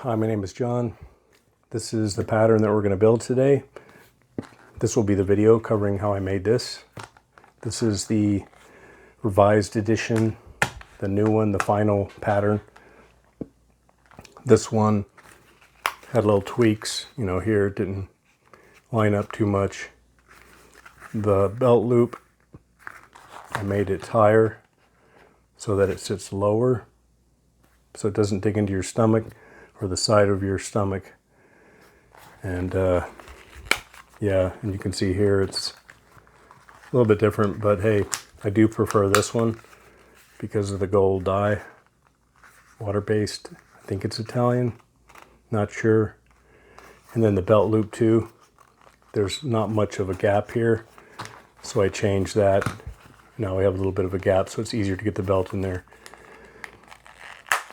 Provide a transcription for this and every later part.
Hi, my name is John. This is the pattern that we're going to build today. This will be the video covering how I made this. This is the revised edition, the new one, the final pattern. This one had little tweaks, here it didn't line up too much. The belt loop, I made it higher so that it sits lower, so it doesn't dig into your stomach or the side of your stomach. And yeah, and you can see here it's a little bit different, but hey, I do prefer this one because of the gold dye, water-based. I think it's Italian, not sure. And then the belt loop too, there's not much of a gap here, so I changed that. Now we have a little bit of a gap, so it's easier to get the belt in there.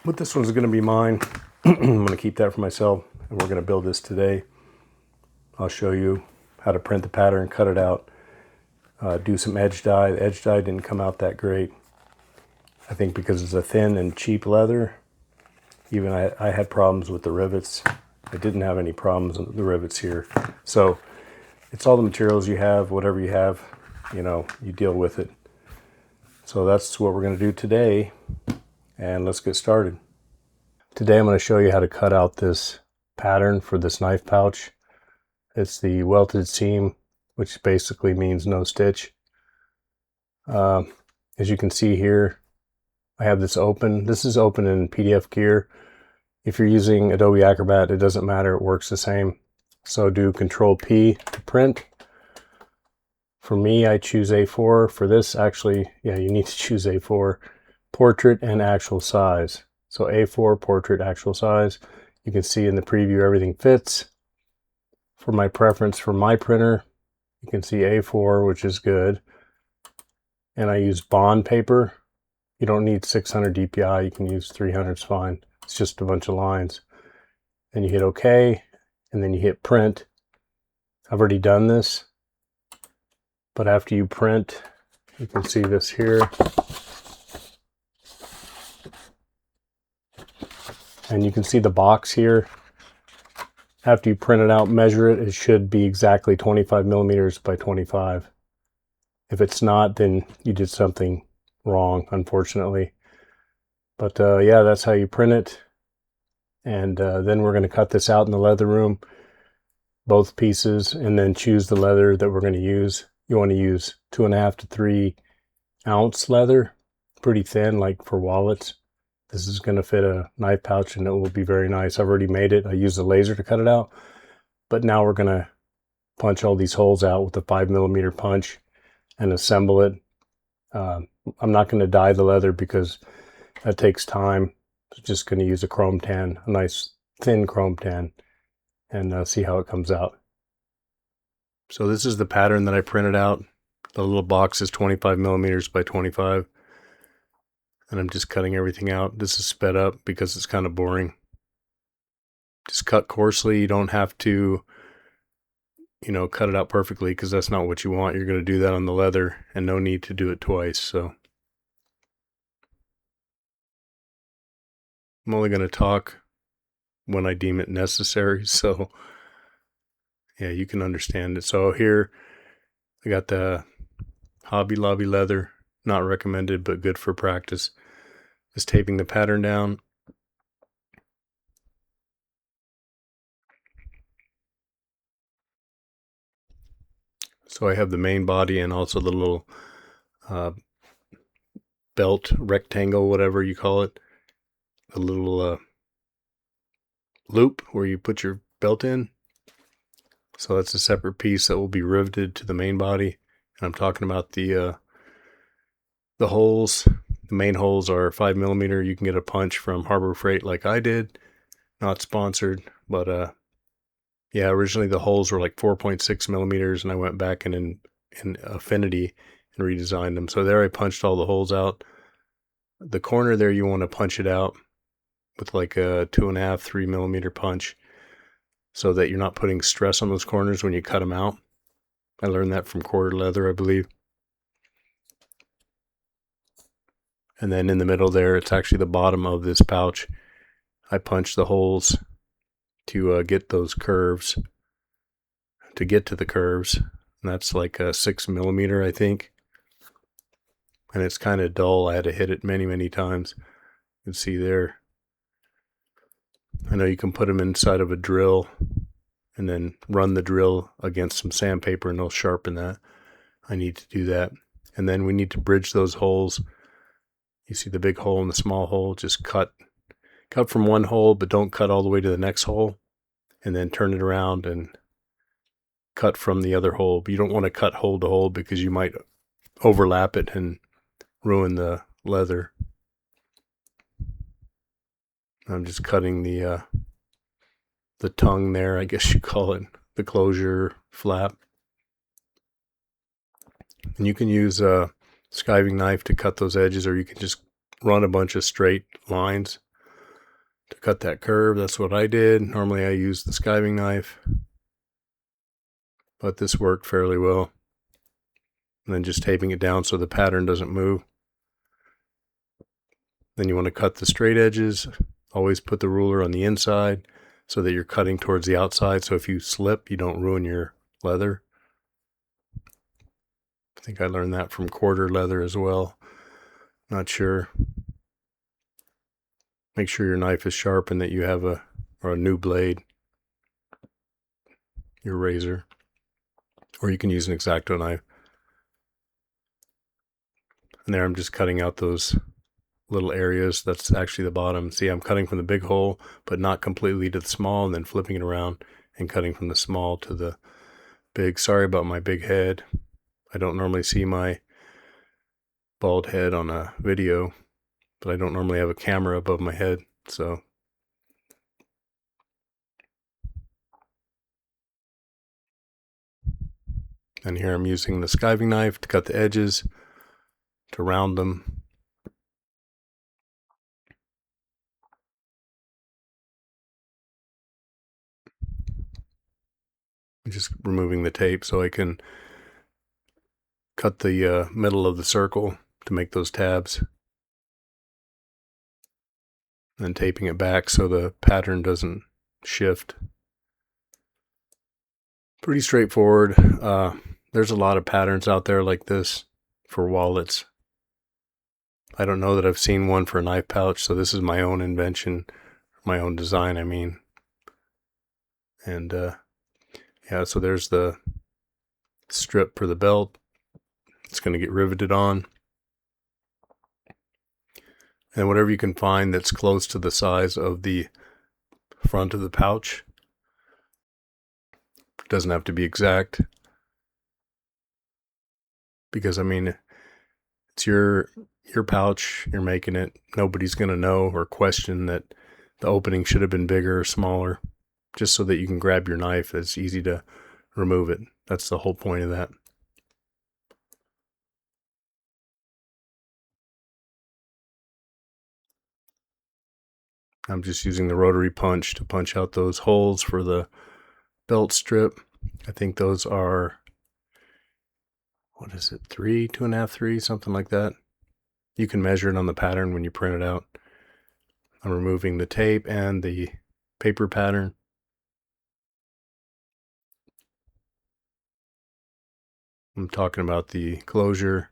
But this one's going to be mine. I'm going to keep that for myself, and we're going to build this today. I'll show you how to print the pattern, cut it out, do some edge dye. The edge dye didn't come out that great. I think because it's a thin and cheap leather. Even I had problems with the rivets. I didn't have any problems with the rivets here. So it's all the materials you have, whatever you have, you deal with it. So that's what we're going to do today, and let's get started. Today I'm going to show you how to cut out this pattern for this knife pouch. It's the welted seam, which basically means no stitch. As you can see here, I have this open. This is open in PDF Gear. If you're using Adobe Acrobat, it doesn't matter, it works the same. So do Control P to print. For me, I choose A4. For this, actually, yeah, you need to choose A4. Portrait and actual size. So A4, portrait, actual size. You can see in the preview everything fits. For my preference for my printer, you can see A4, which is good. And I use bond paper. You don't need 600 DPI, you can use 300, it's fine. It's just a bunch of lines. Then you hit OK, and then you hit print. I've already done this, but after you print, you can see this here. And you can see the box here. After you print it out, measure it, it should be exactly 25 millimeters by 25. If it's not, then you did something wrong, unfortunately. But yeah, that's how you print it. And then we're going to cut this out in the leather room, both pieces, and then choose the leather that we're going to use. You want to use 2.5 to 3 ounce leather, pretty thin, like for wallets. This is going to fit a knife pouch and it will be very nice. I've already made it. I used a laser to cut it out. But now we're going to punch all these holes out with a 5mm punch and assemble it. I'm not going to dye the leather because that takes time. I'm just going to use a chrome tan, a nice thin chrome tan, and see how it comes out. So this is the pattern that I printed out. The little box is 25 millimeters by 25. And I'm just cutting everything out. This is sped up because it's kind of boring. Just cut coarsely. You don't have to, cut it out perfectly because that's not what you want. You're going to do that on the leather and no need to do it twice. So I'm only going to talk when I deem it necessary. So yeah, you can understand it. So here I got the Hobby Lobby leather. Not recommended, but good for practice. Just taping the pattern down. So I have the main body and also the little belt rectangle, whatever you call it. The little loop where you put your belt in. So that's a separate piece that will be riveted to the main body. And I'm talking about the holes. The main holes are 5mm. You can get a punch from Harbor Freight like I did. Not sponsored, but yeah, originally the holes were like 4.6 millimeters, and I went back in Affinity and redesigned them. So there I punched all the holes out. The corner there, you want to punch it out with like a 2.5, 3mm punch so that you're not putting stress on those corners when you cut them out. I learned that from quarter leather, I believe. And then in the middle there, it's actually the bottom of this pouch. I punched the holes to get those curves, to get to the curves. And that's like a 6mm, I think. And it's kind of dull. I had to hit it many, many times. You can see there. I know you can put them inside of a drill and then run the drill against some sandpaper and they'll sharpen that. I need to do that. And then we need to bridge those holes. You see the big hole and the small hole, just cut from one hole, but don't cut all the way to the next hole, and then turn it around and cut from the other hole. But you don't want to cut hole to hole because you might overlap it and ruin the leather. I'm just cutting the tongue there, I guess you call it, the closure flap. And you can use a skiving knife to cut those edges, or you can just run a bunch of straight lines to cut that curve. That's what I did. Normally I use the skiving knife, but this worked fairly well. And then just taping it down so the pattern doesn't move. Then you want to cut the straight edges. Always put the ruler on the inside so that you're cutting towards the outside. So if you slip, you don't ruin your leather. I think I learned that from quarter leather as well. Not sure. Make sure your knife is sharp and that you have a new blade, your razor, or you can use an X-Acto knife. And there I'm just cutting out those little areas. That's actually the bottom. See, I'm cutting from the big hole, but not completely to the small, and then flipping it around and cutting from the small to the big. Sorry about my big head. I don't normally see my bald head on a video, but I don't normally have a camera above my head, so. And here I'm using the skiving knife to cut the edges, to round them. I'm just removing the tape so I can cut the middle of the circle to make those tabs. And then taping it back so the pattern doesn't shift. Pretty straightforward. There's a lot of patterns out there like this for wallets. I don't know that I've seen one for a knife pouch, so this is my own invention, my own design, I mean. And yeah, so there's the strip for the belt. It's going to get riveted on. And whatever you can find that's close to the size of the front of the pouch. It doesn't have to be exact. Because, I mean, it's your pouch, you're making it. Nobody's going to know or question that the opening should have been bigger or smaller. Just so that you can grab your knife. It's easy to remove it. That's the whole point of that. I'm just using the rotary punch to punch out those holes for the belt strip. I think those are, what is it, 3, 2.5, 3, something like that. You can measure it on the pattern when you print it out. I'm removing the tape and the paper pattern. I'm talking about the closure.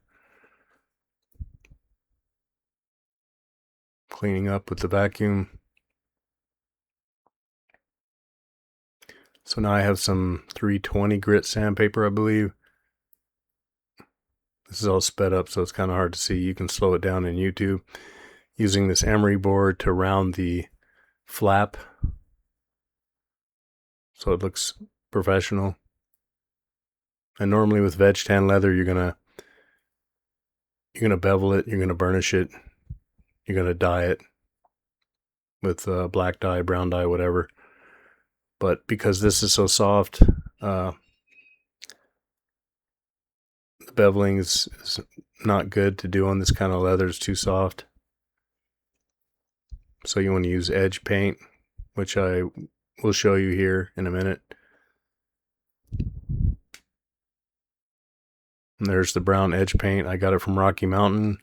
Cleaning up with the vacuum. So now I have some 320 grit sandpaper, I believe. This is all sped up, so it's kind of hard to see. You can slow it down in YouTube. Using this emery board to round the flap so it looks professional. And normally with veg tan leather, you're gonna bevel it, you're gonna burnish it, you're gonna dye it with black dye, brown dye, whatever. But because this is so soft, the beveling is not good to do on this kind of leather. It's too soft. So you want to use edge paint, which I will show you here in a minute. And there's the brown edge paint. I got it from Rocky Mountain.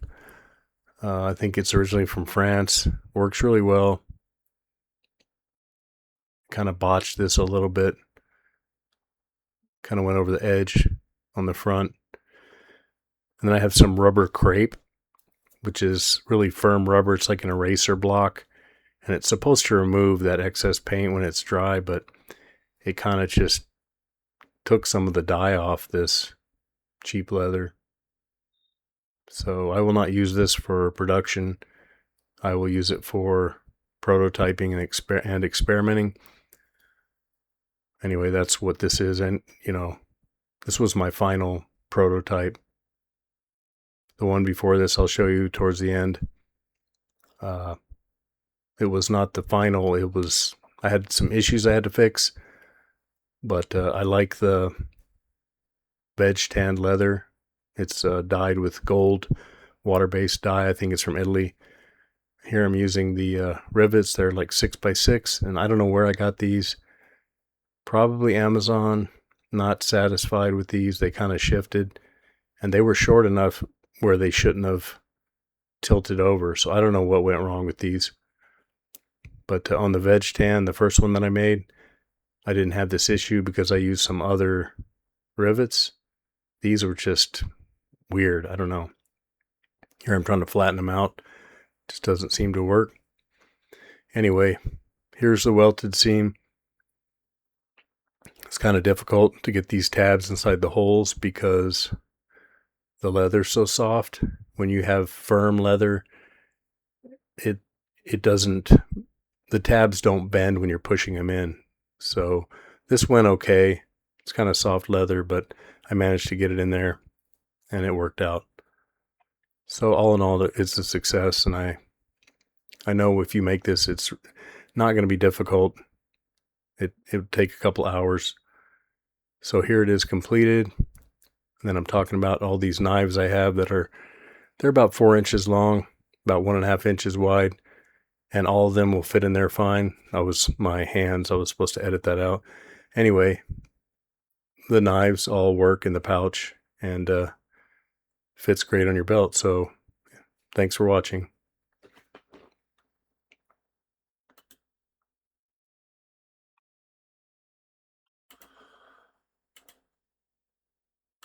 I think it's originally from France. Works really well. kind of botched this a little bit. Kind of went over the edge on the front. And then I have some rubber crepe, which is really firm rubber. It's like an eraser block. And it's supposed to remove that excess paint when it's dry, but it kind of just took some of the dye off this cheap leather. So I will not use this for production. I will use it for prototyping and experimenting. Anyway, that's what this is. And, this was my final prototype. The one before this I'll show you towards the end. It was not the final. I had some issues I had to fix, but I like the veg tanned leather. It's dyed with gold water-based dye. I think it's from Italy. Here I'm using the rivets. They're like 6x6, and I don't know where I got these. Probably Amazon. Not satisfied with these. They kind of shifted, and they were short enough where they shouldn't have tilted over. So I don't know what went wrong with these. But on the veg tan, the first one that I made, I didn't have this issue because I used some other rivets. These were just weird. I don't know. Here I'm trying to flatten them out. Just doesn't seem to work. Anyway, here's the welted seam. It's kind of difficult to get these tabs inside the holes because the leather's so soft. When you have firm leather, it doesn't, the tabs don't bend when you're pushing them in. So this went okay. It's kind of soft leather, but I managed to get it in there and it worked out. So all in all, it's a success, and I know if you make this, it's not going to be difficult. It would take a couple hours. So here it is completed. And then I'm talking about all these knives I have they're about 4 inches long, about 1.5 inches wide, and all of them will fit in there fine. My hands, I was supposed to edit that out. Anyway, the knives all work in the pouch and fits great on your belt. So thanks for watching.